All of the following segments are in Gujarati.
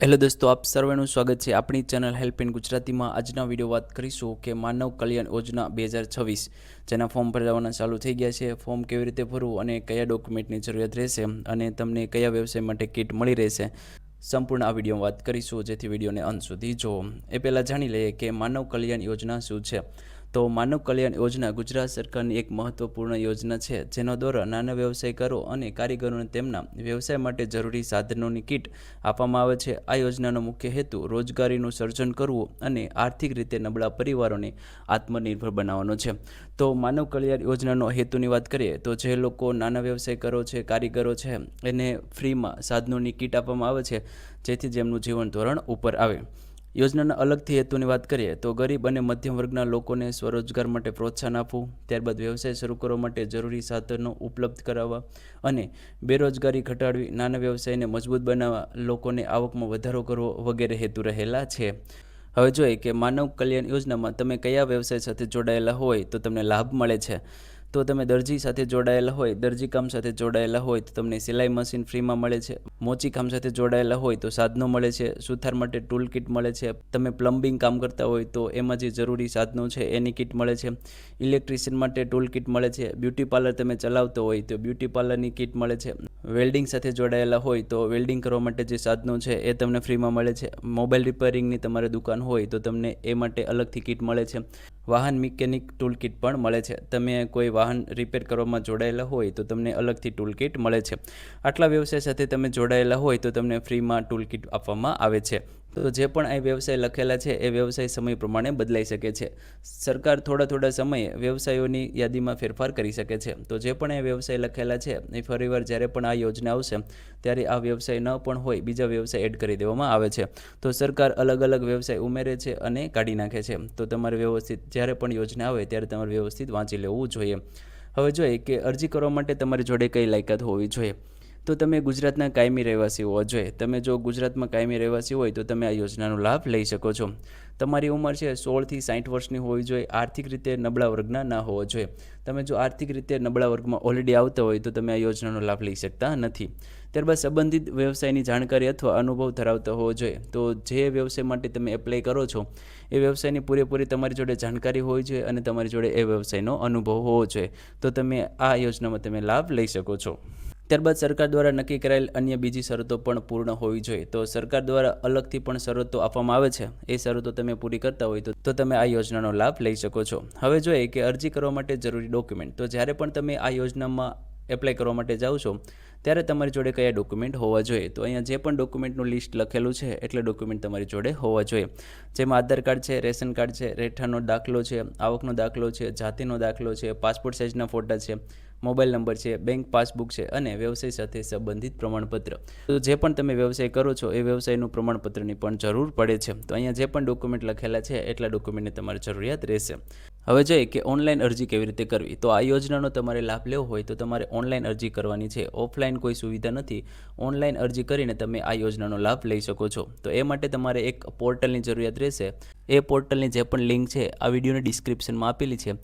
હેલો દોસ્તો, આપ સર્વેનું સ્વાગત છે આપણી ચેનલ હેલ્પ ઇન ગુજરાતીમાં। આજના વિડીયો વાત કરીશું કે માનવ કલ્યાણ યોજના 2026 જેના ફોર્મ ભરવાના ચાલુ થઈ ગયા છે। ફોર્મ કેવી રીતે ભરવું અને કયા ડોક્યુમેન્ટની જરૂરિયાત રહેશે અને તમને કયા વ્યવસાય માટે કિટ મળી રહેશે, સંપૂર્ણ આ વિડીયોમાં વાત કરીશું, જેથી વિડીયોને અંત સુધી જુઓ। એ પહેલાં જાણી લઈએ કે માનવ કલ્યાણ યોજના શું છે। તો માનવ કલ્યાણ યોજના ગુજરાત સરકારની એક મહત્વપૂર્ણ યોજના છે, જેના દ્વારા નાના વ્યવસાયકારો અને કારીગરોને તેમના વ્યવસાય માટે જરૂરી સાધનોની કિટ આપવામાં આવે છે। આ યોજનાનો મુખ્ય હેતુ રોજગારીનું સર્જન કરવું અને આર્થિક રીતે નબળા પરિવારોને આત્મનિર્ભર બનાવવાનો છે। તો માનવ કલ્યાણ યોજનાનો હેતુની વાત કરીએ તો જે લોકો નાના વ્યવસાયકારો છે, કારીગરો છે, એને ફ્રીમાં સાધનોની કિટ આપવામાં આવે છે, જેથી જેમનું જીવન ધોરણ ઉપર આવે। યોજનાના અલગથી હેતુની વાત કરીએ તો ગરીબ અને મધ્યમ વર્ગના લોકોને સ્વરોજગાર માટે પ્રોત્સાહન આપવું, ત્યારબાદ વ્યવસાય શરૂ કરવા માટે જરૂરી સાધનો ઉપલબ્ધ કરાવવા અને બેરોજગારી ઘટાડવી, નાના વ્યવસાયને મજબૂત બનાવવા, લોકોને આવકમાં વધારો કરવો વગેરે હેતુ રહેલા છે। હવે જોઈએ કે માનવ કલ્યાણ યોજનામાં તમે કયા વ્યવસાય સાથે જોડાયેલા હોય તો તમને લાભ મળે છે। તો તમે દરજી સાથે જોડાયેલા હોય, દરજી કામ સાથે જોડાયેલા હોય તો તમને સિલાઈ મશીન ફ્રીમાં મળે છે। મોચી કામ સાથે જોડાયેલા હોય તો સાધનો મળે છે। સુથાર માટે ટૂલ કિટ મળે છે। તમે પ્લમ્બિંગ કામ કરતા હોય તો એમાં જે જરૂરી સાધનો છે એની કિટ મળે છે। ઇલેક્ટ્રિશિયન માટે ટૂલ કિટ મળે છે। બ્યુટી પાર્લર તમે ચલાવતો હોય તો બ્યુટી પાર્લરની કિટ મળે છે। વેલ્ડિંગ સાથે જોડાયેલા હોય તો વેલ્ડિંગ કરવા માટે જે સાધનો છે એ તમને ફ્રીમાં મળે છે। મોબાઈલ રિપેરિંગની તમારી દુકાન હોય તો તમને એ માટે અલગથી કિટ મળે છે। વાહન મિકેનિક ટૂલ કિટ પણ મળે છે। તમે કોઈ વાહન રિપેર કરવામાં જોડાયેલા હોય તો તમને અલગથી ટૂલ કિટ મળે છે। આટલા વ્યવસાય સાથે તમે જોડાયેલા હોય તો તમને ફ્રીમાં ટૂલ કિટ આપવામાં આવે છે। તો જે પણ આ વ્યવસાય લખેલા છે એ વ્યવસાય સમય પ્રમાણે બદલાઈ શકે છે। સરકાર થોડા સમયે વ્યવસાયોની યાદીમાં ફેરફાર કરી શકે છે। તો જે પણ આ વ્યવસાય લખેલા છે એ ફરીવાર જ્યારે પણ આ યોજના આવશે ત્યારે આ વ્યવસાય ન પણ હોય, બીજા વ્યવસાય એડ કરી દેવામાં આવે છે। તો સરકાર અલગ વ્યવસાય ઉમેરે છે અને કાઢી નાખે છે। તો તમારે વ્યવસ્થિત જ્યારે પણ યોજના આવે ત્યારે તમારે વ્યવસ્થિત વાંચી લેવું જોઈએ। હવે જોઈએ કે અરજી કરવા માટે તમારી જોડે કઈ લાયકાત હોવી જોઈએ। તો તમે ગુજરાતના કાયમી રહેવાસી હોવા જોઈએ। તમે જો ગુજરાતમાં કાયમી રહેવાસી હોય તો તમે આ યોજનાનો લાભ લઈ શકો છો। તમારી ઉંમર છે 16 થી 60 વર્ષની હોવી જોઈએ। આર્થિક રીતે નબળા વર્ગના ના હોવા જોઈએ। તમે જો આર્થિક રીતે નબળા વર્ગમાં ઓલરેડી આવતા હોય તો તમે આ યોજનાનો લાભ લઈ શકતા નથી। ત્યારબાદ સંબંધિત વ્યવસાયની જાણકારી અથવા અનુભવ ધરાવતા હોવો જોઈએ। તો જે વ્યવસાય માટે તમે એપ્લાય કરો છો એ વ્યવસાયની પૂરેપૂરી તમારી જોડે જાણકારી હોવી જોઈએ અને તમારી જોડે એ વ્યવસાયનો અનુભવ હોવો જોઈએ, તો તમે આ યોજનામાં તમે લાભ લઈ શકો છો। ત્યારબાદ સરકાર દ્વારા નક્કી કરાયેલ અન્ય બીજી શરતો પણ પૂર્ણ હોવી જોઈએ। તો સરકાર દ્વારા અલગથી પણ શરતો આપવામાં આવે છે, એ શરતો તમે પૂરી કરતા હોય તો તમે આ યોજનાનો લાભ લઈ શકો છો। હવે જોઈએ કે અરજી કરવા માટે જરૂરી ડોક્યુમેન્ટ। તો જ્યારે પણ તમે આ યોજનામાં એપ્લાય કરવા માટે જાઓ છો ત્યારે તમારી જોડે કયા ડોક્યુમેન્ટ હોવા જોઈએ। તો અહીંયા જે પણ ડોક્યુમેન્ટનું લિસ્ટ લખેલું છે એટલે ડોક્યુમેન્ટ તમારી જોડે હોવા જોઈએ, જેમાં આધાર કાર્ડ છે, રેશન કાર્ડ છે, રહેઠાણનો દાખલો છે, આવકનો દાખલો છે, જાતિનો દાખલો છે, પાસપોર્ટ સાઇઝના ફોટા છે, મોબાઈલ નંબર છે, બેંક પાસબુક છે અને વ્યવસાય સાથે સંબંધિત પ્રમાણપત્ર। તો જે પણ તમે વ્યવસાય કરો છો એ વ્યવસાયનું પ્રમાણપત્રની પણ જરૂર પડે છે। તો અહીંયા જે પણ ડોક્યુમેન્ટ લખેલા છે એટલા ડોક્યુમેન્ટની તમારે જરૂરિયાત રહેશે। હવે જોઈએ કે ઓનલાઈન અરજી કેવી રીતે કરવી। તો આ યોજનાનો તમારે લાભ લેવો હોય તો તમારે ઓનલાઈન અરજી કરવાની છે। ઓફલાઈન કોઈ સુવિધા નથી। ઓનલાઈન અરજી કરીને તમે આ યોજનાનો લાભ લઈ શકો છો। તો એ માટે તમારે એક પોર્ટલની જરૂરિયાત રહેશે। એ પોર્ટલની જે પણ લિંક છે આ વિડીયોની ડિસ્ક્રિપ્શનમાં આપેલી છે,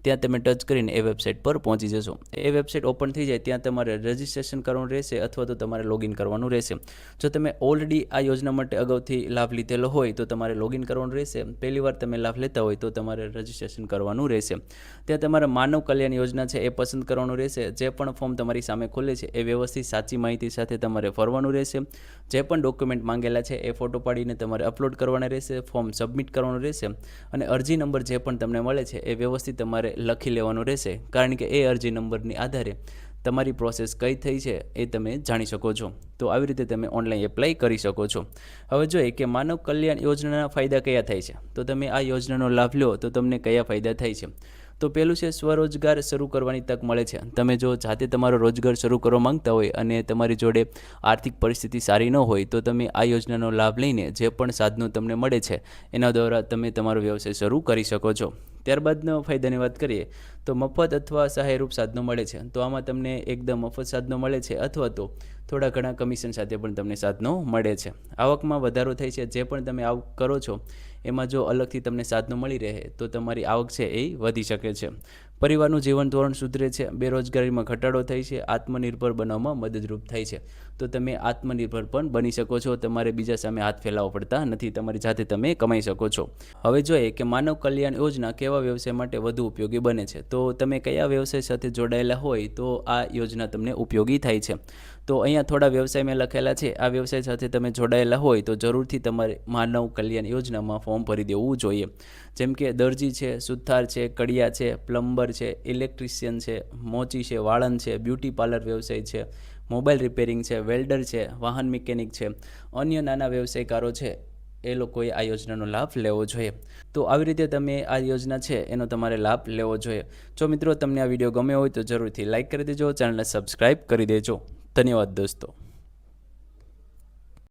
ત્યાં તમે ટચ કરીને એ વેબસાઇટ પર પહોંચી જશો। એ વેબસાઇટ ઓપન થઈ જાય ત્યાં તમારે રજિસ્ટ્રેશન કરવાનું રહેશે અથવા તો તમારે લોગિન કરવાનું રહેશે। જો તમે ઓલરેડી આ યોજના માટે અગાઉથી લાભ લીધેલો હોય તો તમારે લોગિન કરવાનું રહેશે। પહેલીવાર તમે લાભ લેતા હોય તો તમારે રજિસ્ટ્રેશન કરવાનું રહેશે। ત્યાં તમારે માનવ કલ્યાણ યોજના છે એ પસંદ કરવાનું રહેશે। જે પણ ફોર્મ તમારી સામે ખુલે છે એ વ્યવસ્થિત સાચી માહિતી સાથે તમારે ભરવાનું રહેશે। જે પણ ડોક્યુમેન્ટ માંગેલા છે એ ફોટો પાડીને તમારે અપલોડ કરવાના રહેશે, ફોર્મ સબમિટ કરવાનું રહેશે અને અરજી નંબર જે પણ તમને મળે છે એ વ્યવસ્થિત તમારે લખી લેવાનું રહેશે, કારણ કે એ અરજી નંબરની આધારે તમારી પ્રોસેસ કઈ થઈ છે એ તમે જાણી શકો છો। તો આવી રીતે તમે ઓનલાઈન એપ્લાય કરી શકો છો। હવે જોઈએ કે માનવ કલ્યાણ યોજનાના ફાયદા કયા થાય છે। તો તમે આ યોજનાનો લાભ લો તો તમને કયા ફાયદા થાય છે। તો પહેલું છે સ્વરોજગાર શરૂ કરવાની તક મળે છે। તમે જો જાતે તમારો રોજગાર શરૂ કરવા માંગતા હોય અને તમારી જોડે આર્થિક પરિસ્થિતિ સારી ન હોય તો તમે આ યોજનાનો લાભ લઈને જે પણ સાધનો તમને મળે છે એના દ્વારા તમે તમારો વ્યવસાય શરૂ કરી શકો છો। ત્યારબાદનો ફાયદાની વાત કરીએ તો મફત અથવા સહાયરૂપ સાધનો મળે છે। તો આમાં તમને એકદમ મફત સાધનો મળે છે અથવા તો થોડા ઘણા કમિશન સાથે પણ તમને સાધનો મળે છે। આવકમાં વધારો થાય છે। જે પણ તમે આવક કરો છો એમાં જો અલગથી તમને સાધનો મળી રહે તો તમારી આવક છે એ વધી શકે છે. પરિવારનું જીવન ધોરણ સુધરે છે, બેરોજગારીમાં ઘટાડો થાય છે, આત્મનિર્ભર બનવામાં મદદરૂપ થાય છે. તો તમે આત્મનિર્ભર પણ બની શકો છો. તમારે બીજા સામે હાથ ફેલાવવા પડતા નથી, તમારી જાતે તમે કમાઈ શકો છો. હવે જોઈએ કે માનવ કલ્યાણ યોજના કેવા વ્યવસાય માટે વધુ ઉપયોગી બને છે. તો તમે કયા વ્યવસાય સાથે જોડાયેલા હોય તો આ યોજના તમને ઉપયોગી થાય છે. તો અહીંયા થોડા વ્યવસાય મેં લખેલા છે. આ વ્યવસાય સાથે તમે જોડાયેલા હોય તો જરૂરથી તમારે માનવ કલ્યાણ યોજનામાં ફોર્મ ભરી દેવું જોઈએ. જેમ કે દરજી છે, સુથાર છે, કડિયા છે, પ્લમ્બર છે, ઇલેક્ટ્રિશિયન છે, મોચી છે, વાળંદ છે, બ્યુટી પાર્લર વ્યવસાય છે, મોબાઈલ રિપેરિંગ છે, વેલ્ડર છે, વાહન મિકેનિક છે, અન્ય નાના વ્યવસાયકારો છે, એ લોકોએ આ યોજનાનો લાભ લેવો જોઈએ. તો આવી રીતે તમે આ યોજના છે એનો તમારે લાભ લેવો જોઈએ. જો મિત્રો તમને આ વિડીયો ગમ્યો હોય તો જરૂરથી લાઇક કરી દેજો, ચેનલને સબસ્ક્રાઈબ કરી દેજો. ધન્યવાદ દોસ્તો.